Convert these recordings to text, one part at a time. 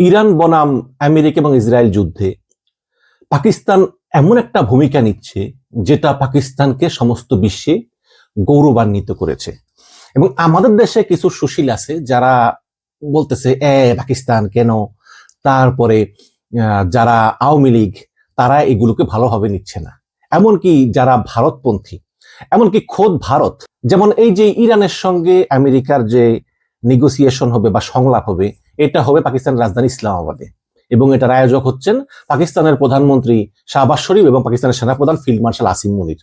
Iran বনাম America এবং Israel যুদ্ধে পাকিস্তান এমন একটা ভূমিকা নিচ্ছে যেটা পাকিস্তানকে সমস্ত বিশ্বে গৌরবান্বিত করেছে। এবং আমাদের দেশে কিছু সুশীল আছে যারা বলতেছে পাকিস্তান কেন, তারপরে যারা আওয়ামী লীগ তারা এগুলোকে ভালোভাবে নিচ্ছে না, এমনকি যারা ভারতপন্থী, এমনকি খোদ ভারত, যেমন এই যে ইরানের সঙ্গে আমেরিকার যে নেগোসিয়েশন হবে বা সংলাপ হবে, এটা হবে পাকিস্তানের রাজধানী ইসলামাবাদে এবং এটার আয়োজক হচ্ছেন পাকিস্তানের প্রধানমন্ত্রী শাহবাজ শরীফ এবং পাকিস্তানের সেনাপ্রধান ফিল্ড মার্শাল আসিম মুনির।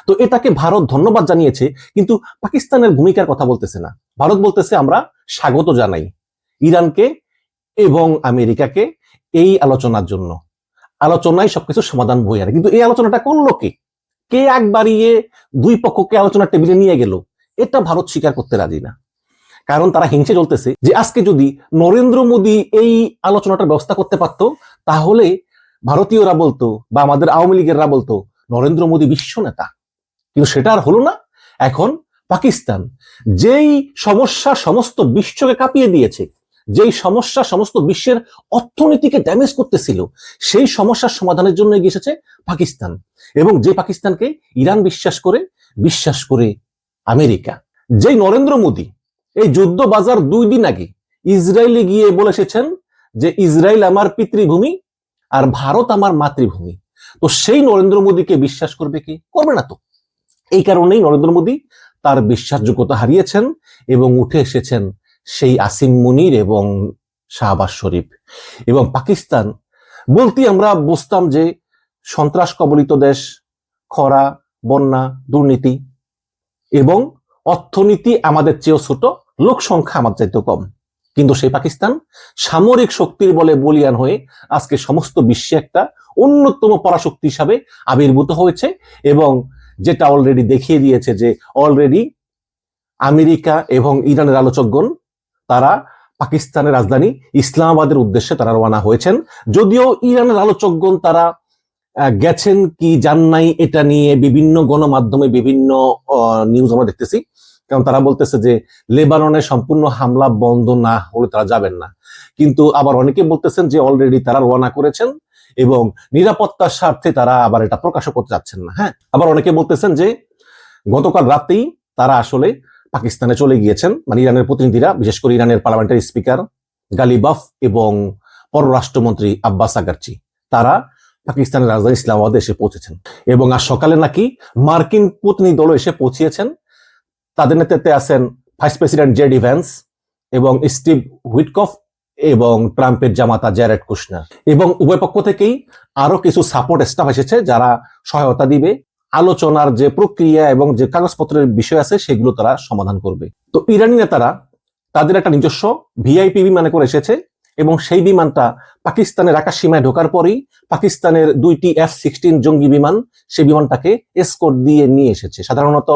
তো এটাকে ভারত ধন্যবাদ জানিয়েছে, কিন্তু পাকিস্তানের ভূমিকার কথা বলতেছে না। ভারত বলতেছে আমরা স্বাগত জানাই ইরানকে এবং আমেরিকাকে এই আলোচনার জন্য, আলোচনায় সবকিছু সমাধান বই আনে। কিন্তু এই আলোচনাটা করলো কে? কে আগ বাড়িয়ে দুই পক্ষকে আলোচনার টেবিলে নিয়ে গেল? এটা ভারত স্বীকার করতে রাজি না, কারণ তারা হিংসে চলতেছে যে আজকে যদি নরেন্দ্র মোদী এই আলোচনাটার ব্যবস্থা করতে পারত, তাহলে ভারতীয়রা বলতো বা আমাদের আওয়ামী লীগেররা বলতো নরেন্দ্র মোদী বিশ্ব নেতা। কিন্তু সেটা আর হলো না। এখন পাকিস্তান যেই সমস্যা সমস্ত বিশ্বকে কাঁপিয়ে দিয়েছে, যেই সমস্যা সমস্ত বিশ্বের অর্থনীতিকে ড্যামেজ করতেছিল, সেই সমস্যার সমাধানের জন্য এগিয়ে এসেছে পাকিস্তান। এবং যে পাকিস্তানকে ইরান বিশ্বাস করে আমেরিকা। যেই নরেন্দ্র মোদী এই যুদ্ধ বাজার 2 দিন আগে ইসরায়েলে গিয়ে বলে এসেছেন যে ইসরায়েল আমার পিতৃভূমি আর ভারত আমার মাতৃভূমি, তো সেই নরেন্দ্র মোদীকে বিশ্বাস করবে কি? করবে না তো। এই কারণেই নরেন্দ্র মোদী তার বিশ্বাসযোগ্যতা হারিয়েছেন এবং উঠে এসেছেন সেই আসিম মুনির এবং শাহবাজ শরীফ। এবং পাকিস্তান বলতে আমরা বুঝতাম যে সন্ত্রাস কবলিত দেশ, খরা, বন্যা, দুর্নীতি এবং অর্থনীতি আমাদের চেয়েও ছোট, লোক সংখ্যা আমাদের চাইতেও কম। কিন্তু সেই পাকিস্তান সামরিক শক্তির বলে বলিয়ান হয়ে আজকে সমস্ত বিশ্বে একটা অন্যতম পরাশক্তি হিসাবে আবির্ভূত হয়েছে এবং যেটা অলরেডি দেখিয়ে দিয়েছে যে অলরেডি আমেরিকা এবং ইরানের আলোচকগণ তারা পাকিস্তানের রাজধানী ইসলামাবাদের উদ্দেশ্যে তারা রওনা হয়েছেন। যদিও ইরানের আলোচকগণ তারা গেছেন কি যান নাই এটা নিয়ে বিভিন্ন গণমাধ্যমে বিভিন্ন নিউজ আমরা দেখতেছি, কারণ তারা বলতেছে যে লেবাননে সম্পূর্ণ হামলা বন্ধ না হলে তারা যাবেন না। কিন্তু আবার অনেকে বলতেছেন যে অলরেডি তারা রওনা করেছেন এবং নিরাপত্তার স্বার্থে তারা আবার এটা প্রকাশও করতে যাচ্ছেন না। হ্যাঁ, আবার অনেকে বলতেছেন যে গতকাল রাতেই তারা আসলে পাকিস্তানে চলে গিয়েছেন, মানে ইরানের প্রতিনিধিরা, বিশেষ করে ইরানের পার্লামেন্টারি স্পিকার গালিবাফ এবং পররাষ্ট্রমন্ত্রী আব্বাস আগারচি, তারা পাকিস্তানের রাজধানী ইসলামাবাদে এসে পৌঁছেছেন। এবং আজ সকালে নাকি মার্কিন প্রতিনিধি দলও এসে পৌঁছিয়েছেন। তাদের নেতৃত্বে আছেন ভাইস প্রেসিডেন্ট জেডি ভ্যান্স এবং স্টিভ হুইটকফ এবং ট্রাম্পের জামাতা জ্যারেড কুশনার। এবং উভয় পক্ষ থেকেই আরো কিছু সাপোর্ট স্টাফ এসেছে যারা সহায়তা দিবে, আলোচনার যে প্রক্রিয়া এবং যে কাগজপত্রের বিষয় আছে সেগুলো তারা সমাধান করবে। তো ইরানি নেতারা তাদের একটা নিজস্ব ভিআইপি বিমানে করে এসেছে এবং সেই বিমানটা পাকিস্তানের আকাশ সীমায় ঢোকার পরেই পাকিস্তানের 2টি F-16 জঙ্গি বিমান সেই বিমানটাকে এসকর্ট দিয়ে নিয়ে এসেছে। সাধারণত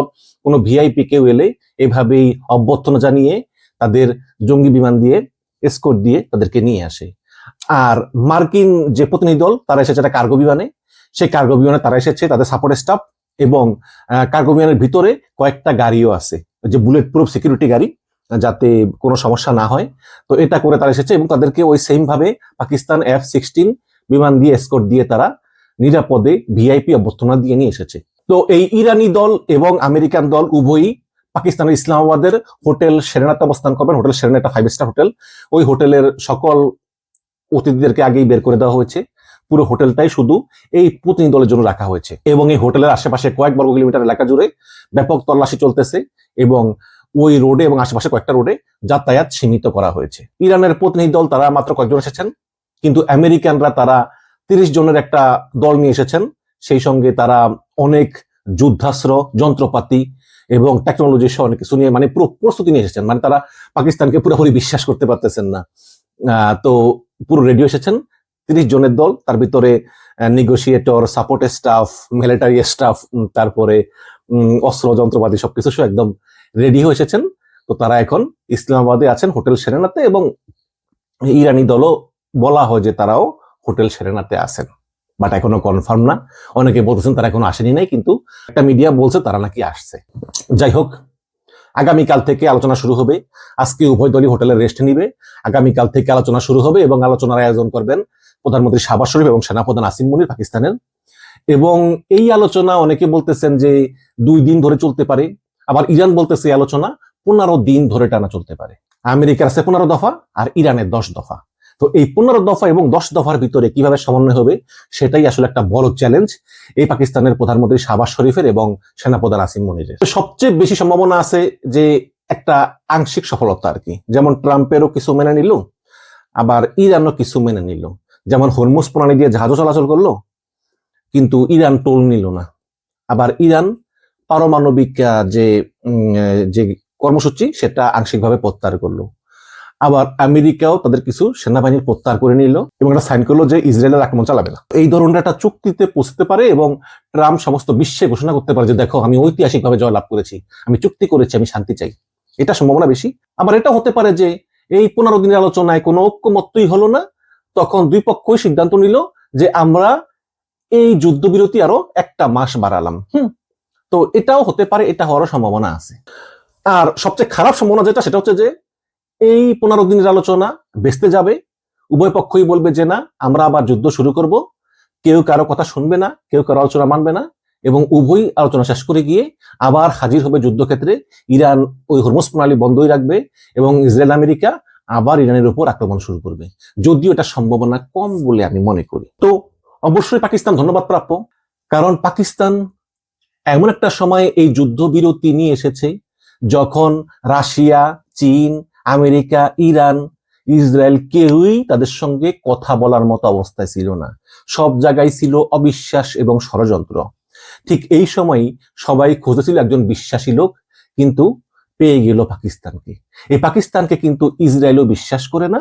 কোনো ভিআইপি কেউ এলে এভাবেই অভ্যর্থনা জানিয়ে তাদের জঙ্গি বিমান দিয়ে এসকর্ট দিয়ে তাদেরকে নিয়ে আসে। আর মার্কিন যে প্রতিনিধি দল তারা এসেছে একটা কার্গো বিমানে, সেই কার্গো বিমানে তারা এসেছে তাদের সাপোর্ট স্টাফ এবং কার্গো বিমানের ভিতরে কয়েকটা গাড়িও আছে, যে বুলেট প্রুফ সিকিউরিটি গাড়ি, যাতে কোনো সমস্যা না হয়। তো এটা করে তারা এসেছে এবং তাদেরকে ওই সেম ভাবে পাকিস্তান F-16 বিমান দিয়ে এসকর্ট দিয়ে তারা নিরাপদে ভিআইপি অভ্যর্থনা দিয়ে নিয়ে এসেছে। তো এই ইরানি দল এবং আমেরিকান দল উভয়ই পাকিস্তানের ইসলামাবাদের হোটেল সেরেনাতে অবস্থান করবেন। হোটেল সেরেনা একটা 5 স্টার হোটেল। ওই হোটেলের সকল অতিথিদেরকে আগেই বের করে দেওয়া হয়েছে। পুরো হোটেলটাই শুধু এই প্রতিনিধি দলের জন্য রাখা হয়েছে এবং এই হোটেলের আশেপাশে কয়েক বর্গ কিলোমিটার এলাকা জুড়ে ব্যাপক তল্লাশি চলতেছে এবং ওই রোডে এবং আশেপাশে কয়েকটা রোডে যাতায়াত সীমিত করা হয়েছে। ইরানের প্রতিনিধি দল তারা মাত্র কয়েকজন এসেছেন, কিন্তু আমেরিকানরা তারা 30 জনের একটা দল নিয়ে এসেছেন। সেই সঙ্গে তারা অনেক যুদ্ধাস্ত্র, যন্ত্রপাতি এবং টেকনোলজি সহ অনেক কিছু নিয়ে, মানে পুরো প্রস্তুতি নিয়ে এসেছেন। মানে তারা পাকিস্তানকে পুরোপুরি বিশ্বাস করতে পারতেছেন না। তো পুরো রেডি এসেছেন 30 জনের দল, তার ভিতরে negotiator, support staff, military staff, তারপরে অস্ত্র যন্ত্রপাতি সবকিছু একদম রেডি হয়ে এসেছেন। তো তারা এখন ইসলামাবাদে আছেন হোটেল সেরেনাতে এবং ইরানি দলও বলা হয় যে তারাও হোটেল সেরেনাতে আছেন, বাট এখনো কনফার্ম না। অনেকে বলতেছেন তারা এখনো আসেনি নাই, কিন্তু একটা মিডিয়া বলছে তারা নাকি আসছে। যাই হোক, আগামীকাল থেকে আলোচনা শুরু হবে। আজকে উভয় দলই হোটেলে রেস্ট নিবে। আগামীকাল থেকে আলোচনা শুরু হবে এবং আলোচনার আয়োজন করবেন প্রধানমন্ত্রী শাহবাজ শরীফ এবং সেনাপ্রধান আসিম মুনির পাকিস্তানের। এবং এই আলোচনা অনেকে বলতেছেন যে 2 দিন ধরে চলতে পারে, আবার ইরান বলতেছে এই আলোচনা 15 দিন ধরে টানা চলতে পারে। আমেরিকার আছে 15 দফা আর ইরানের 10 দফা। তো এই 15 দফা এবং 10 দফার ভিতরে কিভাবে সমন্বয় হবে সেটাই আসলে একটা বড় চ্যালেঞ্জ এই পাকিস্তানের প্রধানমন্ত্রী শাহবাজ শরীফের এবং সেনাপ্রধান আসিম মুনিরের। সবচেয়ে বেশি সম্ভাবনা আছে যে একটা আংশিক সফলতা আর কি, যেমন ট্রাম্পেরও কিছু মেনে নিল, আবার ইরানও কিছু মেনে নিল। যেমন হরমুজ প্রণালী দিয়ে জাহাজও চলাচল করলো, কিন্তু ইরান টোল নিল না। আবার ইরান পারমাণবিক যে কর্মসূচি সেটা আংশিকভাবে প্রত্যাহার করলো। আবার আমেরিকাও তাদের কিছু সেনাবাহিনীর প্রত্যাহার করে নিল এবং এটা সাইন করলো যে ইসরায়েলের আক্রমণ চালাবে না। এই ধরনের একটা চুক্তিতে পৌঁছতে পারে এবং ট্রাম্প সমস্ত বিশ্বে ঘোষণা করতে পারে যে দেখো, আমি ঐতিহাসিকভাবে জয়লাভ করেছি, আমি চুক্তি করেছি, আমি শান্তি চাই। এটা সম্ভাবনা বেশি। আবার এটা হতে পারে যে এই 15 দিনের আলোচনায় কোনো ঐক্যমত্যই হলো না, তখন দুই পক্ষই সিদ্ধান্ত নিল যে আমরা এই যুদ্ধবিরতি আরো 1 মাস বাড়ালাম। তো এটাও হতে পারে, এটা হওয়ারও সম্ভাবনা আছে। আর সবচেয়ে খারাপ সম্ভাবনা যেটা, সেটা হচ্ছে যে এই 15 দিনের আলোচনা ভেস্তে যাবে। উভয় পক্ষই বলবে যে না, আমরা আবার যুদ্ধ শুরু করব। কেউ কারো কথা শুনবে না, কেউ কারো আলোচনা মানবে না, এবং উভয়ই আলোচনা শেষ করে গিয়ে আবার হাজির হবে যুদ্ধক্ষেত্রে। ইরান ওই হরমুজ প্রণালী বন্ধই রাখবে এবং ইসরায়েল আমেরিকা আবার ইরানের উপর আক্রমণ শুরু করবে, যদিও এটা সম্ভাবনা কম বলে আমি মনে করি। তো অবশ্যই পাকিস্তান ধন্যবাদ প্রাপ্য, কারণ পাকিস্তান এমন একটা সময়ে এই যুদ্ধবিরতি নিয়ে এসেছে যখন রাশিয়া, চীন, আমেরিকা, ইরান, ইসরায়েল কেউই তাদের সঙ্গে কথা বলার মতো অবস্থায় ছিল না। সব জায়গায় ছিল অবিশ্বাস এবং ষড়যন্ত্র। ঠিক এই সময়ই সবাই খুঁজেছিল একজন বিশ্বাসী লোক, কিন্তু পেয়ে গেল পাকিস্তানকে। এই পাকিস্তানকে কিন্তু ইসরায়েলও বিশ্বাস করে না।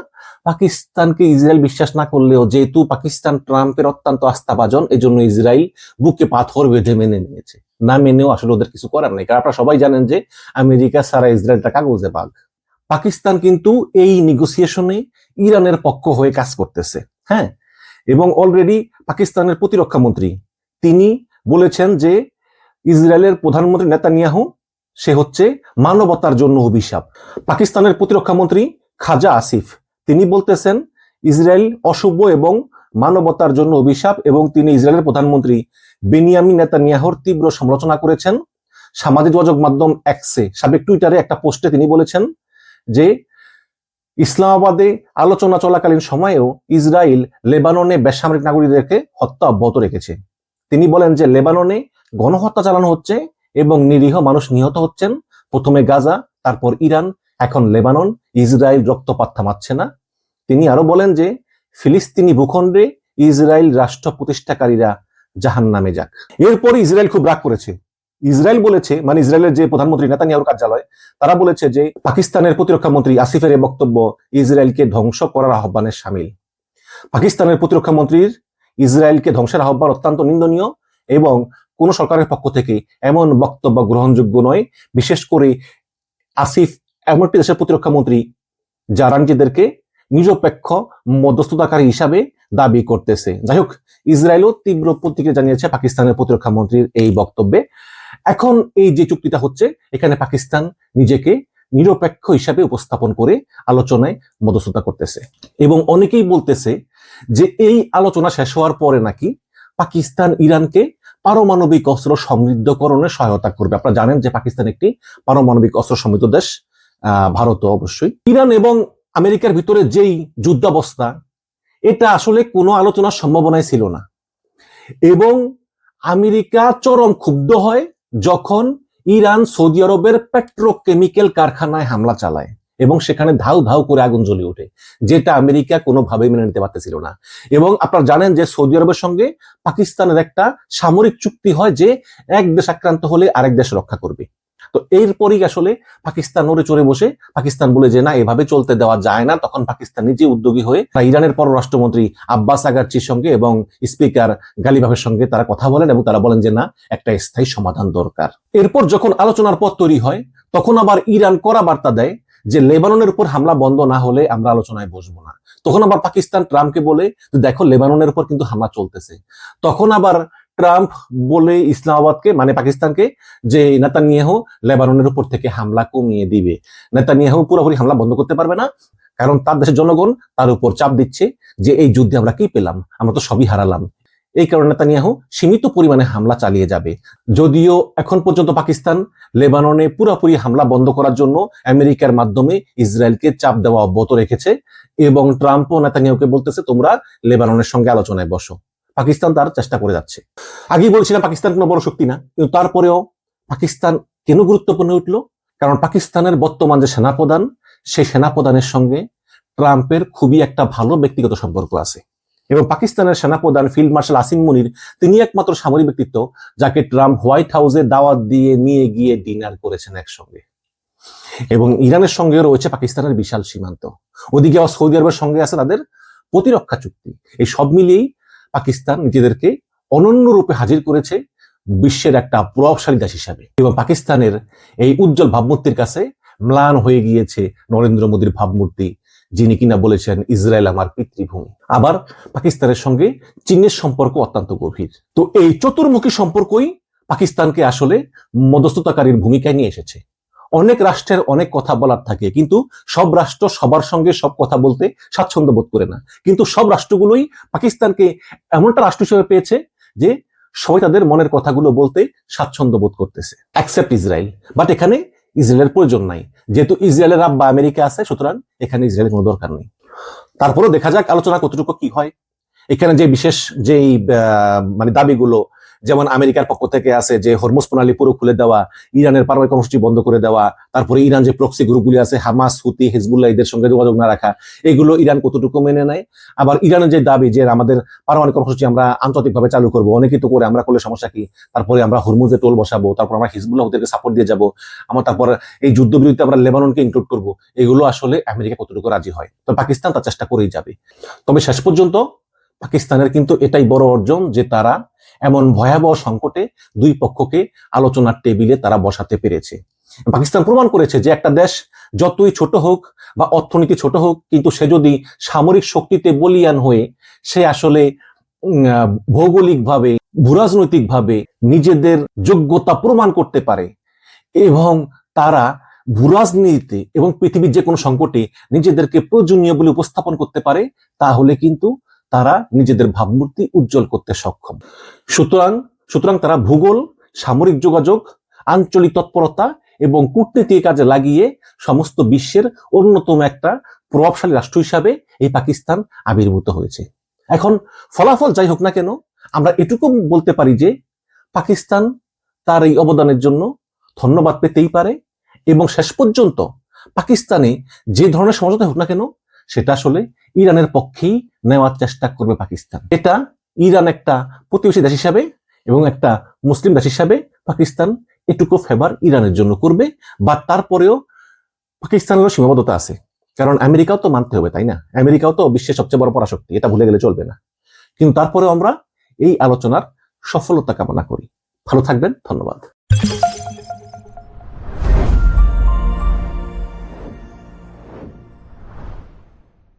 পাকিস্তানকে ইসরায়েল বিশ্বাস না করলেও যেহেতু পাকিস্তান ট্রাম্পের অত্যন্ত আস্থাভাজন, এই জন্য ইসরায়েল বুকে পাথর বেঁধে মেনে নিয়েছে। না মেনেও আসলে ওদের কিছু করার নেই, কারণ আপনারা সবাই জানেন যে আমেরিকা সারা ইসরায়েলটা কাগজে বাঘ। পাকিস্তান কিন্তু এই নেগোসিয়েশনে ইরানের পক্ষ হয়ে কাজ করতেছে। হ্যাঁ, এবং অলরেডি পাকিস্তানের প্রতিরক্ষা মন্ত্রী তিনি বলেছেন যে ইসরায়েলের প্রধানমন্ত্রী নেতানিয়াহু সে হচ্ছে মানবতার জন্য অভিশাপ। পাকিস্তানের প্রতিরক্ষা মন্ত্রী খাজা আসিফ তিনি বলতেছেন ইসরায়েল অশুভ এবং মানবতার জন্য অভিশাপ, এবং তিনি ইসরায়েলের প্রধানমন্ত্রী বেনিয়ামিন নেতানিয়াহুর তীব্র সমালোচনা করেছেন। সামাজিক যোগাযোগ মাধ্যম এক্সে সাবেক টুইটারে একটা পোস্টে তিনি বলেছেন যে ইসলামাবাদে আলোচনা চলাকালীন সময়েও ইসরায়েল লেবাননে বেসামরিক নাগরিকদেরকে হত্যা অব্যাহত রেখেছে। তিনি বলেন যে লেবাননে গণহত্যা চালানো হচ্ছে এবং নিরীহ মানুষ নিহত হচ্ছেন। প্রথমে গাজা, তারপর ইরান, এখন লেবানন। ইসরায়েল রক্তপাত থামাচ্ছে না। তিনি আরো বলেন যে ফিলিস্তিনি ভূখণ্ডে ইসরায়েল রাষ্ট্র প্রতিষ্ঠাকারীরা জাহান্নামে যাক। এরপরে ইসরায়েল খুব রাগ করেছে। ইসরায়েল বলেছে, মানে ইসরায়েলের যে প্রধানমন্ত্রী নেতানিয়াহুর কার্যালয়, তারা বলেছে যে পাকিস্তানের প্রতিরক্ষা মন্ত্রী আসিফের এই বক্তব্য ইসরায়েলকে ধ্বংস করার আহ্বানের শামিল। পাকিস্তানের প্রতিরক্ষা মন্ত্রীর ইসরায়েলকে ধ্বংসের আহ্বান অত্যন্ত নিন্দনীয় এবং কোন সরকারের পক্ষ থেকে এমন বক্তব্য গ্রহণযোগ্য নয়। বিশেষ করে আসিফ এমন একটি দেশের প্রতিরক্ষা মন্ত্রী যারা নিজেদেরকে নিরপেক্ষ মধ্যস্থতাকারী হিসাবে দাবি করতেছে। যাই হোক, ইসরায়েলও তীব্র প্রতিক্রিয়া জানিয়েছে পাকিস্তানের প্রতিরক্ষা মন্ত্রীর এই বক্তব্যে। এখন এই যে চুক্তিটা হচ্ছে, এখানে পাকিস্তান নিজেকে নিরপেক্ষ হিসাবে উপস্থাপন করে আলোচনায় মধ্যস্থতা করতেছে, এবং অনেকেই বলতেছে যে এই আলোচনা শেষ হওয়ার পরে নাকি পাকিস্তান ইরানকে পারমাণবিক অস্ত্র সমৃদ্ধকরণে সহায়তা করবে। আপনারা জানেন যে পাকিস্তান একটি পারমাণবিক অস্ত্র সমৃদ্ধ দেশ, ভারত অবশ্যই। ইরান এবং আমেরিকার ভিতরে যেই যুদ্ধাবস্থা, এটা আসলে কোনো আলোচনার সম্ভাবনাই ছিল না, এবং আমেরিকা চরম ক্ষুব্ধ হয় যখন ইরান সৌদি আরবের পেট্রোকেমিক্যাল কারখানায় হামলা চালায় এবং সেখানে ধাউ ধাউ করে আগুন জ্বলে ওঠে, যেটা আমেরিকা কোনোভাবেই মেনে নিতে পারতেছিল না। এবং আপনারা জানেন যে সৌদি আরবের সঙ্গে পাকিস্তানের একটা সামরিক চুক্তি হয় যে এক দেশ আক্রান্ত হলে আরেক দেশ রক্ষা করবে। তো এরপরই আসলে পাকিস্তান নড়ে চড়ে বসে পাকিস্তান বলে যে না, এভাবে চলতে দেওয়া যায় না। তখন পাকিস্তান নিজে উদ্যোগী হয়ে ইরানের পররাষ্ট্রমন্ত্রী আব্বাস আগারচির সঙ্গে এবং স্পিকার গালিবাফের সঙ্গে তারা কথা বলেন এবং তারা বলেন যে না, একটা স্থায়ী সমাধান দরকার। এরপর যখন আলোচনার পথ তৈরি হয়, তখন আবার ইরান কড়া বার্তা দেয় যে লেবাননের উপর হামলা বন্ধ না হলে আমরা আলোচনায় বসবো না। তখন আবার পাকিস্তান ট্রাম্পকে বলে দেখো, লেবাননের উপর কিন্তু হামলা চলতেছে। তখন আবার ট্রাম্প বলে ইসলামাবাদকে মানে পাকিস্তানকে যে নেতানিয়াহু লেবাননের উপর থেকে হামলা কমিয়ে দিবে, নেতানিয়াহু পুরোপুরি হামলা বন্ধ করতে পারবে না, কারণ তার দেশের জনগণ তার উপর চাপ দিচ্ছে যে এই যুদ্ধে আমরা কি পেলাম, আমরা তো সবই হারালাম। এই কারণে নেতানিয়াহু সীমিত পরিমাণে হামলা চালিয়ে যাবে। যদিও এখন পর্যন্ত পাকিস্তান লেবাননে পুরোপুরি হামলা বন্ধ করার জন্য আমেরিকার মাধ্যমে ইসরায়েলকে চাপ দেওয়া অব্যাহত রেখেছে এবং ট্রাম্পও নেতানিয়াহুকে বলতেছে তোমরা লেবাননের সঙ্গে আলোচনায় বসো। পাকিস্তান তার চেষ্টা করে যাচ্ছে। আগেই বলছিলাম পাকিস্তান কোনো বড় শক্তি না, কিন্তু তারপরেও পাকিস্তান কেন গুরুত্বপূর্ণ উঠল? কারণ পাকিস্তানের বর্তমান যে সেনাপ্রধান, সেই সেনাপ্রধানের সঙ্গে ট্রাম্পের খুবই একটা ভালো ব্যক্তিগত সম্পর্ক আছে এবং পাকিস্তানের সেনাপ্রধান ফিল্ড মার্শাল আসিম মুনির তিনি একমাত্র সামরিক ব্যক্তিত্ব যাকে ট্রাম্প হোয়াইট হাউসে দাওয়াত দিয়ে নিয়ে গিয়ে ডিনার করেছেন একসঙ্গে। এবং ইরানের সঙ্গে রয়েছে পাকিস্তানের বিশাল সীমান্ত, ওদিকে সৌদি আরবের সঙ্গে আছে তাদের প্রতিরক্ষা চুক্তি। এই সব মিলিয়েই পাকিস্তান নিজেদেরকে অনন্য রূপে হাজির করেছে বিশ্বের একটা প্রভাবশালী দেশ হিসাবে। এবং পাকিস্তানের এই উজ্জ্বল ভাবমূর্তির কাছে ম্লান হয়ে গিয়েছে নরেন্দ্র মোদীর ভাবমূর্তি, যিনি কিনা বলেছেন ইসরায়েল আমার পিতৃভূমি। আবার পাকিস্তানের সঙ্গে চীনের সম্পর্ক অত্যন্ত গভীর। তো এই চতুর্মুখী সম্পর্কই পাকিস্তানকে আসলে মধ্যস্থতাকারীর ভূমিকায় নিয়ে এসেছে। অনেক রাষ্ট্রের অনেক কথা বলার থাকে, কিন্তু সব রাষ্ট্র সবার সঙ্গে সব কথা বলতে স্বাচ্ছন্দ্য বোধ করে না। কিন্তু সব রাষ্ট্রগুলোই পাকিস্তানকে এমন একটা রাষ্ট্র হিসেবে পেয়েছে যে সবাই তাদের মনের কথাগুলো বলতে স্বাচ্ছন্দ্য বোধ করতেছে, অ্যাকসেপ্ট ইসরায়েল। বাট এখানে ইসরায়েলের প্রয়োজন নাই, যেহেতু ইসরায়েলের আব্বা আমেরিকা আছে, সুতরাং এখানে ইসরায়েলের কোনো দরকার নেই। তারপরেও দেখা যাক আলোচনা কতটুকু কি হয়। এখানে যে বিশেষ যেই মানে দাবিগুলো, যেমন আমেরিকার পক্ষ থেকে আছে যে হরমুজ প্রণালী পুরো খুলে দেওয়া, ইরানের পারমাণবিক কর্মসূচি বন্ধ করে দেওয়া, তারপরে ইরান যে প্রক্সি গ্রুপগুলি আছে হামাস, হুতি, হিজবুল্লাহ এদের সঙ্গে যোগাযোগ না রাখা, এগুলো ইরান কতটুকু মেনে নেয়। আবার ইরানের যে দাবি যে আমাদের পারমাণবিক কর্মসূচি আমরা আন্তর্জাতিকভাবে চালু করবো, অনেকেই তো করে, আমরা করলে সমস্যা কি, তারপরে আমরা হরমুজে টোল বসাবো, তারপর আমরা হিজবুল্লাহ হুতিকে সাপোর্ট দিয়ে যাবো, আমার তারপর এই যুদ্ধবিরতিতে আমরা লেবাননকে ইনক্লুড করবো, এগুলো আসলে আমেরিকা কতটুকু রাজি হয়। তো পাকিস্তান তার চেষ্টা করেই যাবে। তবে শেষ পর্যন্ত পাকিস্তানের কিন্তু এটাই বড় অর্জন যে তারা এমন ভয়াবহ সংকটে দুই পক্ষকে আলোচনার টেবিলে তারা বসাতে পেরেছে। পাকিস্তান প্রমাণ করেছে যে একটা দেশ যতই ছোট হোক বা অর্থনীতি ছোট হোক, কিন্তু সে যদি সামরিক শক্তিতে বলিয়ান হয়ে সে আসলে ভৌগোলিকভাবে ভূরাজনৈতিকভাবে নিজেদের যোগ্যতা প্রমাণ করতে পারে এবং তারা ভূরাজনীতিতে এবং পৃথিবীর যে কোনো সংকটে নিজেদেরকে প্রয়োজনীয় বলে উপস্থাপন করতে পারে, তাহলে কিন্তু তারা নিজেদের ভাবমূর্তি উজ্জ্বল করতে সক্ষম। সুতরাং তারা ভূগোল, সামরিক যোগাযোগ, আঞ্চলিক তৎপরতা এবং কূটনীতির কাজে লাগিয়ে সমস্ত বিশ্বের অন্যতম একটা প্রভাবশালী রাষ্ট্র হিসাবে এই পাকিস্তান আবির্ভূত হয়েছে। এখন ফলাফল যাই হোক না কেন, আমরা এটুকু বলতে পারি যে পাকিস্তান তার এই অবদানের জন্য ধন্যবাদ পেতেই পারে এবং শেষ পর্যন্ত পাকিস্তানে যে ধরনের সমঝোতা হোক না কেন সেটা আসলে ইরানের পক্ষেই নেওয়ার চেষ্টা করবে পাকিস্তান। এটা ইরান একটা প্রতিবেশী দেশ হিসাবে এবং একটা মুসলিম দেশ হিসাবে পাকিস্তান এটুকু ফেভার ইরানের জন্য করবে। বা তারপরেও পাকিস্তানেরও সীমাবদ্ধতা আছে, কারণ আমেরিকাও তো মানতে হবে, তাই না? আমেরিকাও তো বিশ্বের সবচেয়ে বড় পরাশক্তি, এটা ভুলে গেলে চলবে না। কিন্তু তারপরেও আমরা এই আলোচনার সফলতা কামনা করি। ভালো থাকবেন, ধন্যবাদ।